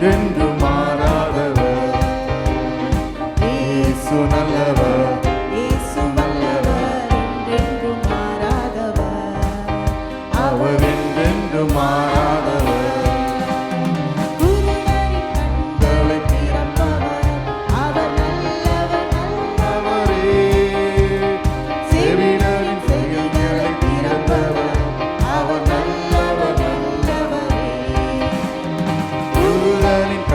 என்றென்று மாறாதவர். இயேசு நல்லவர், இயேசு நல்லவர், என்றென்று மாறாதவர். அவர் என்றென்று மாறாதவர். குருடரின் கண்களை திறப்பவர், அவர் நல்லவர், அவரே செவிடரின் செவிகளை திறப்பவர். அவர் நல்லவர், நல்லவரே. குருடரின்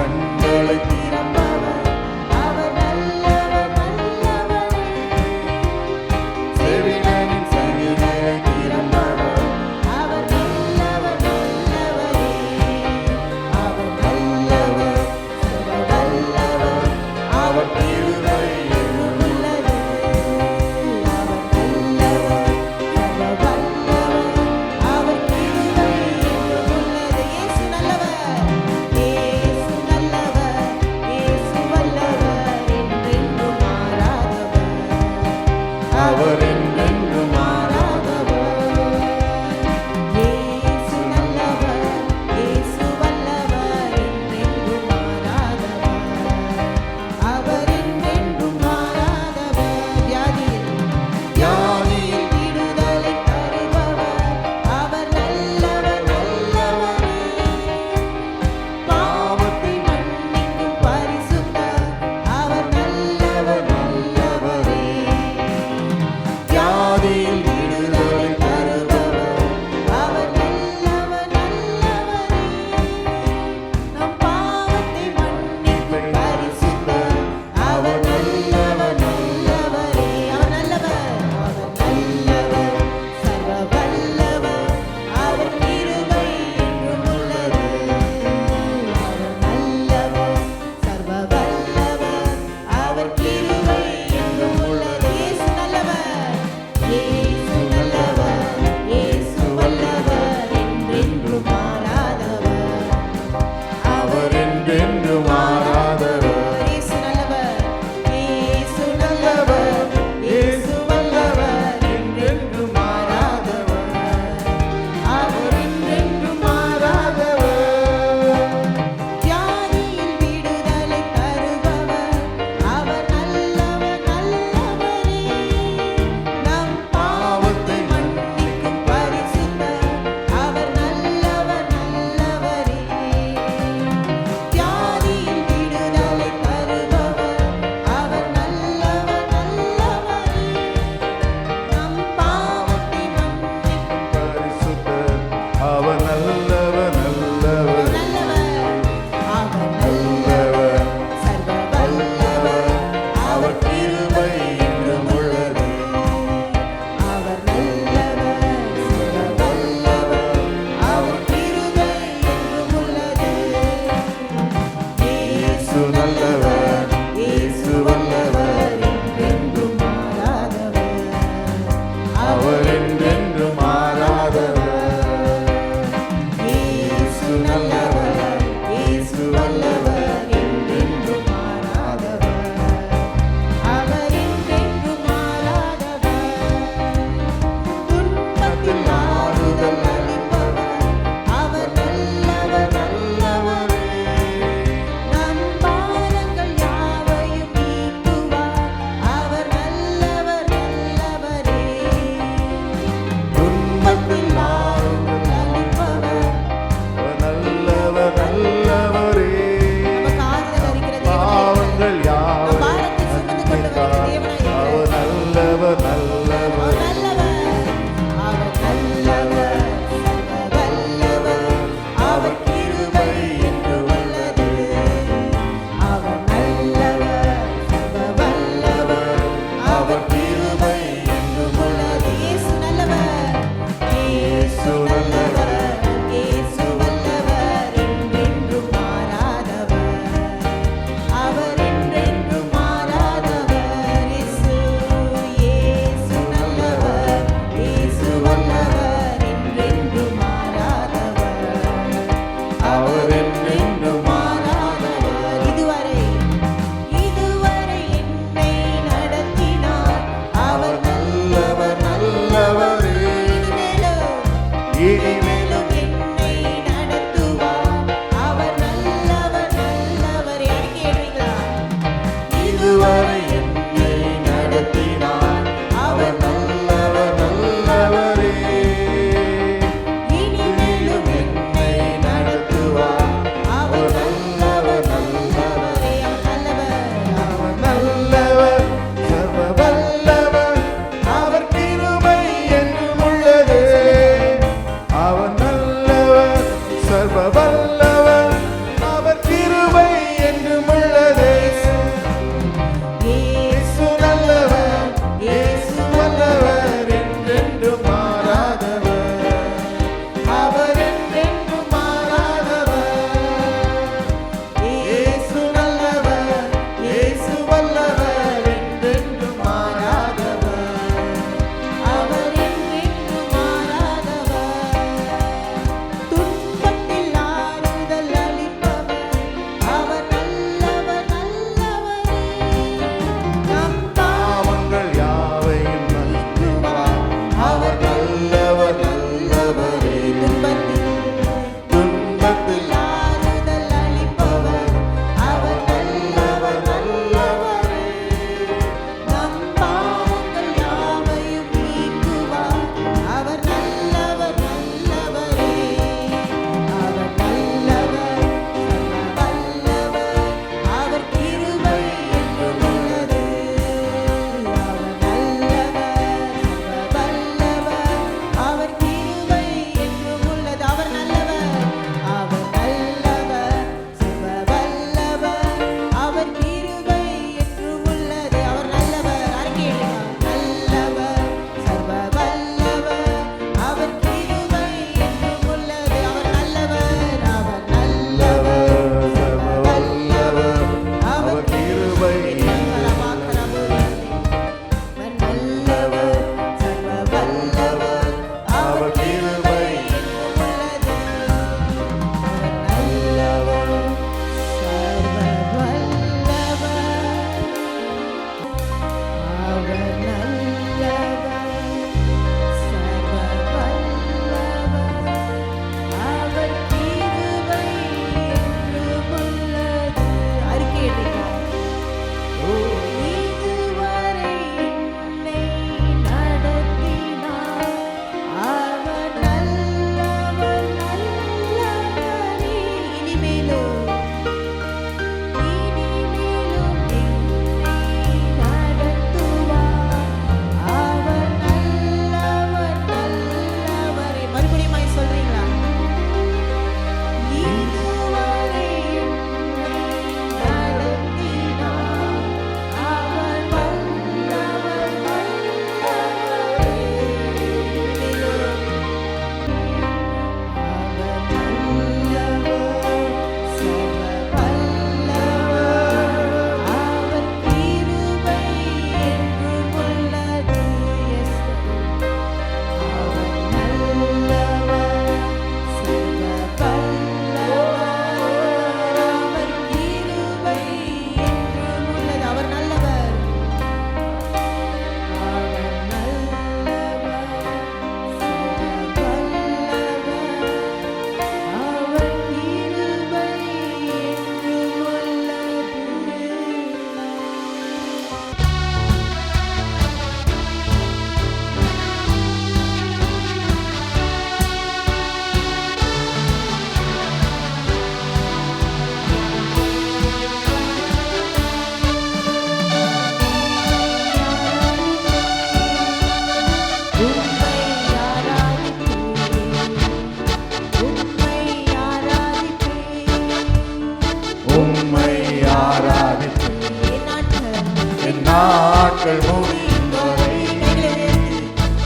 நாட்கள் முடியும் வரை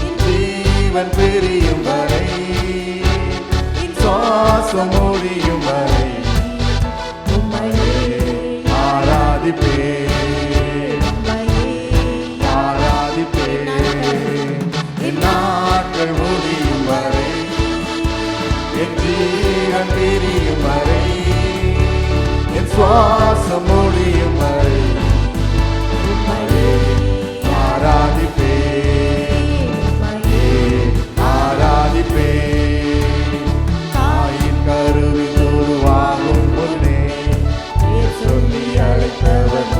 என் ஜீவன் பிரியும் வரை என் சுவாசம் முடியும் வரை ஆராதிப்பேன் என் நாட்கள் முடியும் வரை என் ஜீவன் பிரியும் வரை என் சுவாசம் முடியும் வரை ஆராதிப்பேன் தாயின் கருவில் உருவாகும் முன்னே சொல்லி அழைத்தவர்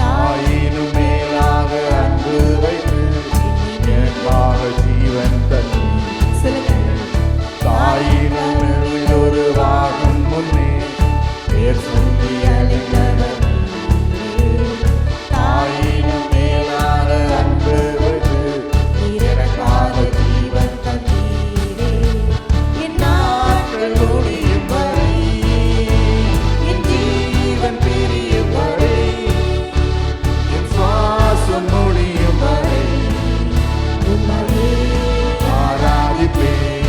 தாயினும் மேலாக அன்பு வைத்து எனக்காக ஜீவன் தந்தி தாயினும் உருவாகும் முன்னே பேர் சொல்லி அழைத்தவர் தாயினும் மேலாக அன்பு வைத்து எனக்காக ஜீவன் தந்தீரே என் நாட்கள் முடியும் வரை என் ஜீவன் பிரியும் வரை என் சுவாசம் முடியும் வரை ஆராதிப்பேன்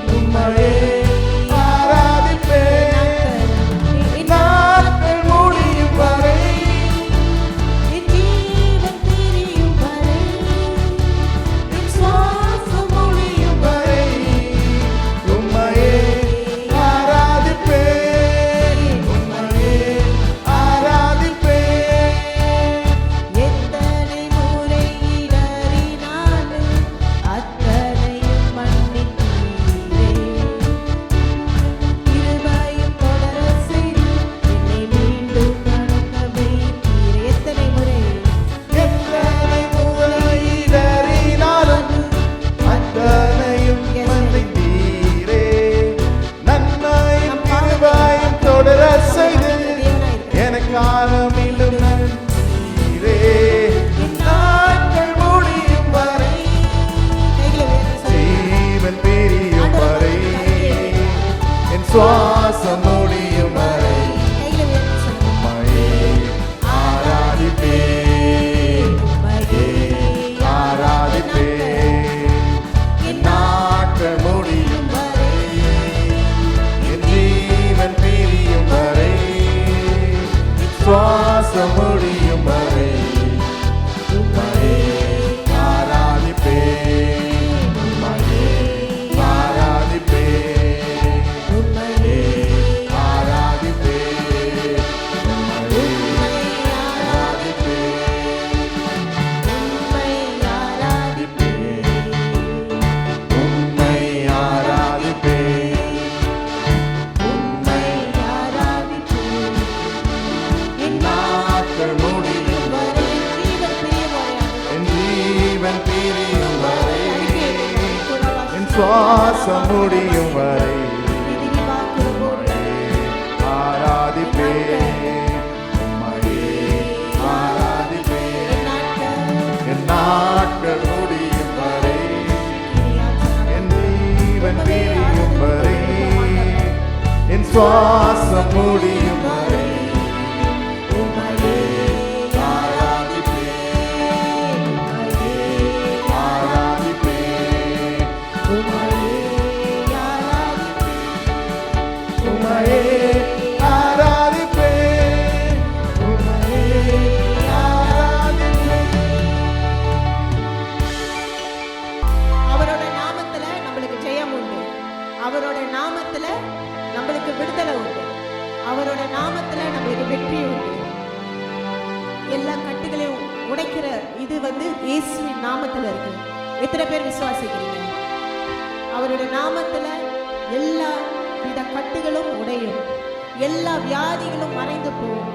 உம்மையே ஆராதிப்பேன் நாட்கள் முடியும் வரை என் ஜீவன் பிரியும் வரை என் சுவாசம் முடியும் வரை உம்மையே ஆராதிப்பேன் உம்மையே ஆராதிப்பேன் எத்தனை முறை இடறினாலும் அத்தனையும் மன்னித்தீரே கிருபையும் தொடர செய்து என்னை மீண்டும் நடக்க வைத்தீரே எத்தனை முறை எத்தனை முறை இடறினாலும் அத்தனையும் மன்னித்தீரே நன்மையும் கிருபையும் தொடர செய்து எனக்காக மீண்டும் நன்றீரே என் நாட்கள் முடியும் வரை ஜீவன் பிரியும் வரை என் சுவாசம் முடியும் வரை உம்மையே ஆராதிப்பேன் உம்மையே ஆராதிப்பேன் என் நாட்கள் முடியும் வரை என் ஜீவன் பிரியும் வரை என் சுவாசம் முடியும் வரை உம்மையே ஆராதிப்பேன் உம்மையே ஆராதிப்பேன் உம்மையே ஆராதிப்பேன் உம்மையே ஆராதிப்பேன் உம்மை ஆராதிப்பேன் உம்மை என் நாட்கள் முடியும் வரை என் ஜீவன் பிரியும் வரை என் சுவாசம் முடியும் வரை உம்மையே ஆராதிப்பேன் உம்மையே ஆராதிப்பேன் என் நாட்கள் முடியும் வரை என் ஜீவன் பிரியும் வரை என் சுவாசம் முடியும் வரை உம்மையே ஆராதிப்பேன் உம்மையே ஆராதிப்பேன் உம்மையே ஆராதிப்பேன் உம்மையே ஆராதிப்பேன். அவரோட நாமத்துல நம்மளுக்கு ஜெயம் உண்டு அவரோட நாமத்துல நம்மளுக்கு விடுதலை உண்டு அவரோட நாமத்துல நம்மளுக்கு வெற்றி உண்டு எல்லா கட்டுகளையும் உடைக்கிற இது இயேசுவின் நாமத்துல இருக்கு எத்தனை பேர் விசுவாசிக்கிறீங்க அவரோட நாமத்துல எல்லா வித கட்டுகளும் உடையும் எல்லா வியாதிகளும் மறைந்து போகும்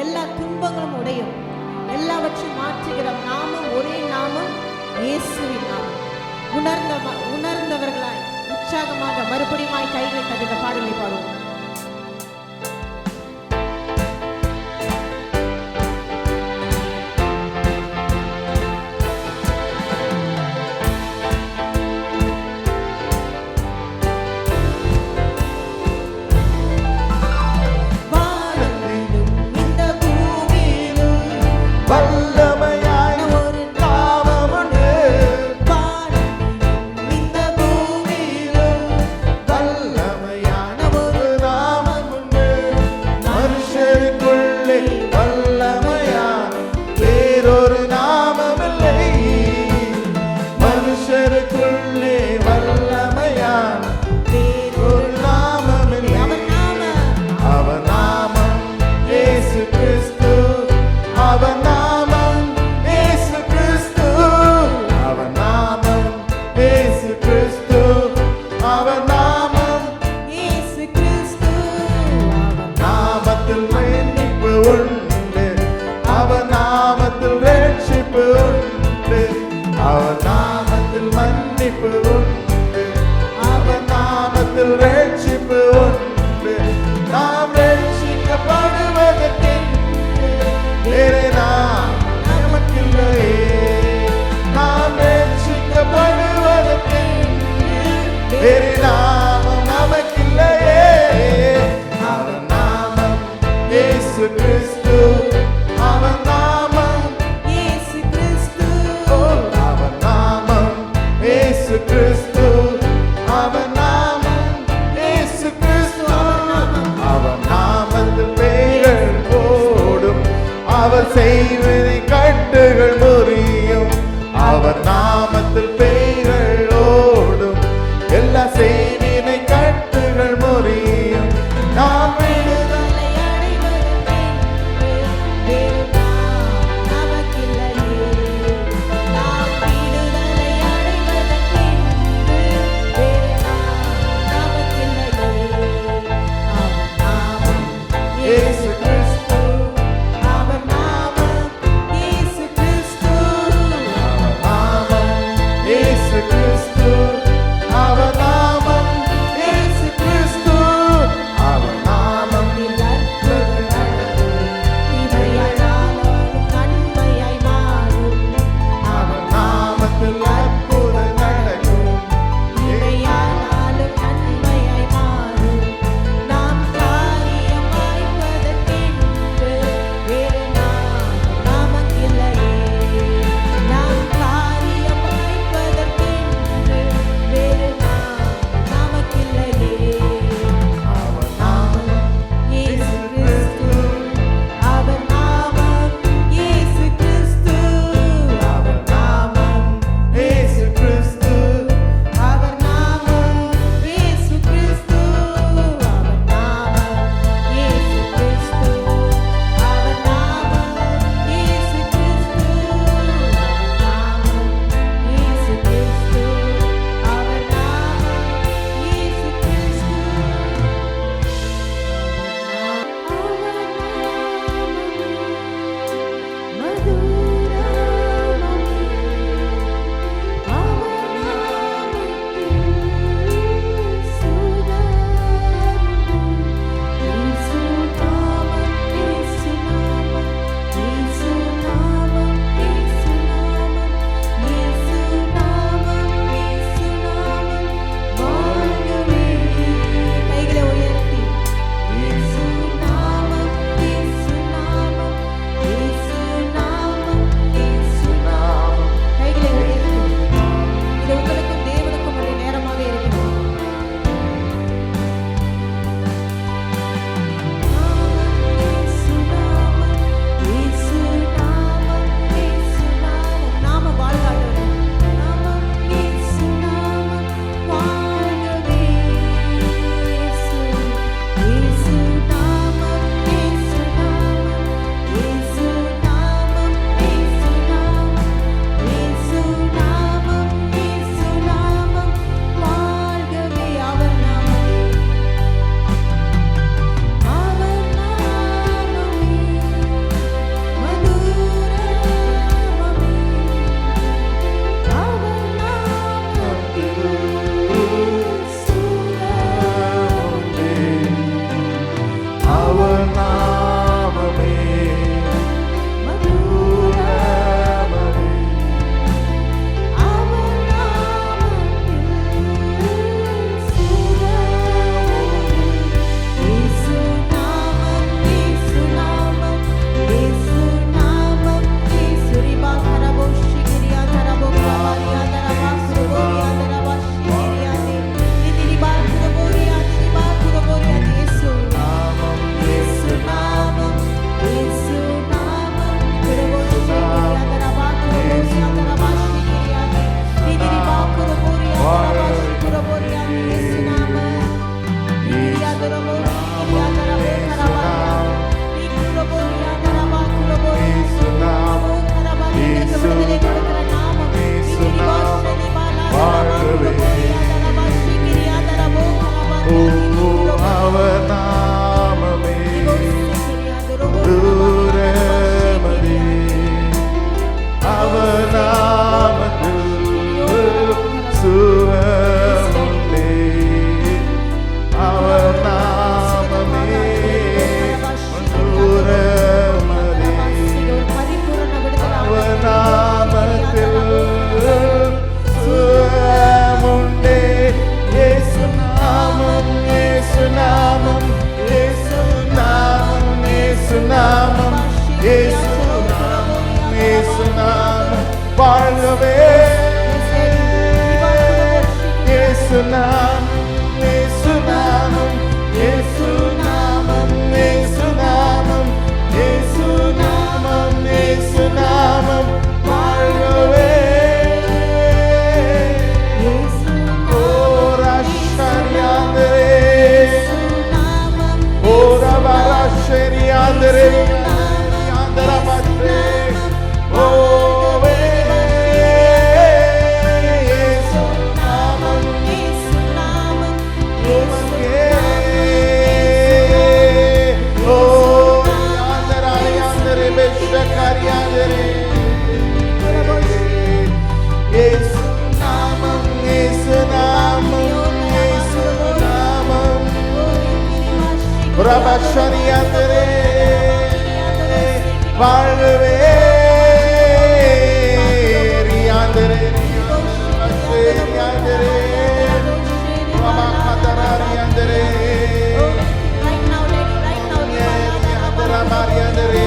எல்லா துன்பங்களும் உடையும் எல்லாவற்றையும் மாற்றுகிற நாமம் ஒரே நாமம் இயேசுவின் நாமம் உணர்ந்தவர்களாய் உற்சாகமாக மறுபடியுமாய் கைகளை தட்டி பாடலை பாடுவோம். வானத்திலும் இந்த பூமியிலும் அவர் செய்வதை கட்டுகள் முறியும், அவர் நாமத்தில் பேய்கள் ஓடும், எல்லா செய்வினை கட்டுகள் முறியும். நாம் விடுதலை இயேசு கிறிஸ்து, அவர் நாமம் இயேசு கிறிஸ்து, அவர் நாமம் இயேசு கிறிஸ்து, அவர் நாமம் அவர் நாமத்தில் அற்புதம் நடக்கும். அவர் நாமம் இயேசு கிறிஸ்து, அவர் நாமம் இயேசு கிறிஸ்து, அவர் நாமம் இயேசு கிறிஸ்து, அவர் நாமம் இயேசு கிறிஸ்து, அவர் நாமம் இயேசு கிறிஸ்து, அவர் நாமம் இயேசு கிறிஸ்து, அவர் நாமம் இயேசு அவர் நாமமே மதுரமமே, அவர் நாமமே மதுரமதி, அவர் நாமத்தில் சுகமுண்டே, அவர் நாமமே மதுரமதி, அவர் நாமத்தில் சுகமுண்டே. இயேசு நாமம், இயேசு நாமம், இயேசு நாமம், இயேசு நாமம், இயேசு நாமம், இயேசு நாமம் வாழ்கவே. இயேசு நாமம், இயேசு நாமம், இயேசு நாமம், இயேசு நாமம், இயேசு நாமம், யாந்தரே யாந்தரமற்றே ஓவே இயேசு நாமம் உமக்கே ஓ யாந்தரா யாந்தரே பெஷக்கர் யாந்தரே இயேசு நாமம் இயேசு நாமம் இயேசு நாமம் பிரபஷரி யாந்தரே வாழ்வே யாந்தரே யாந்தரே பிரபா கதராரி யாந்தரே யாந்தரா மாரி யாந்தரே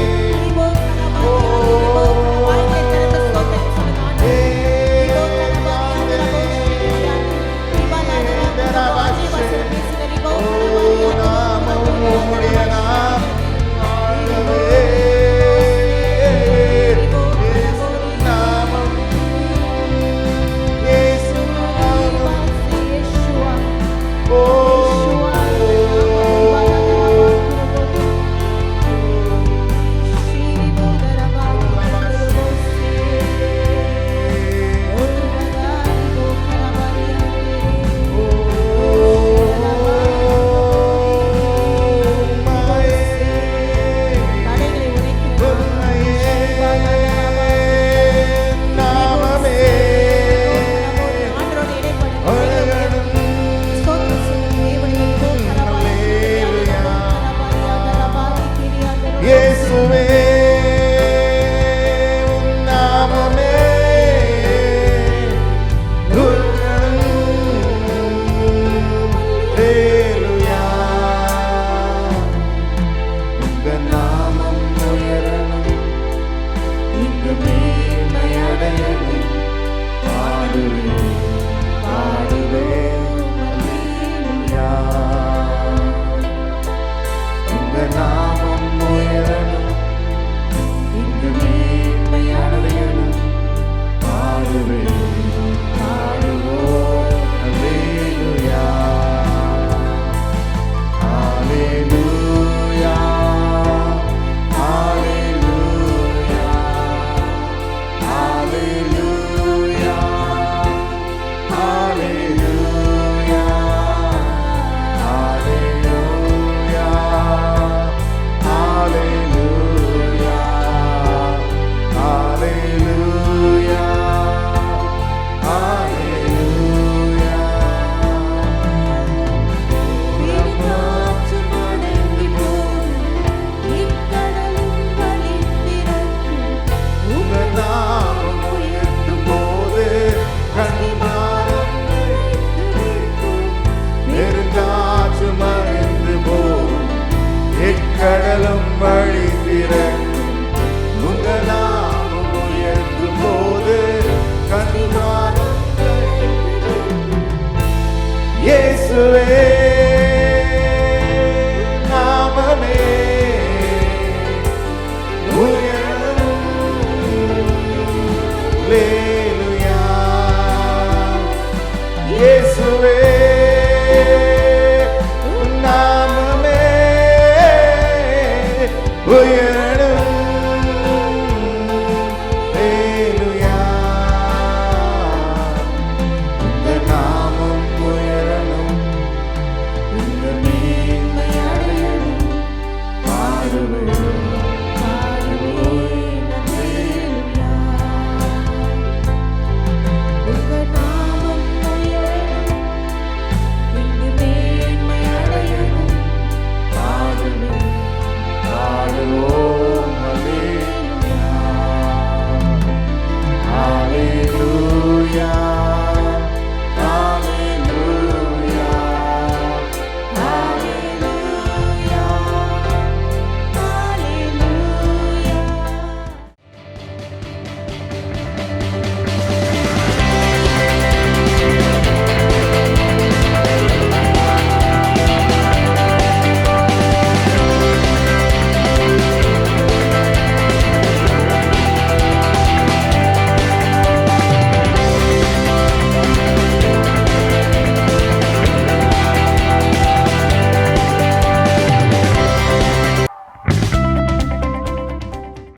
கடலும் வழி திறக்கும் உங்கள் நாமம் உயர்த்தும் போது கண்மானம் இயேசுவே நாமமே உயரும் அல்லேலூயா இயேசுவே நாமமே உயரும்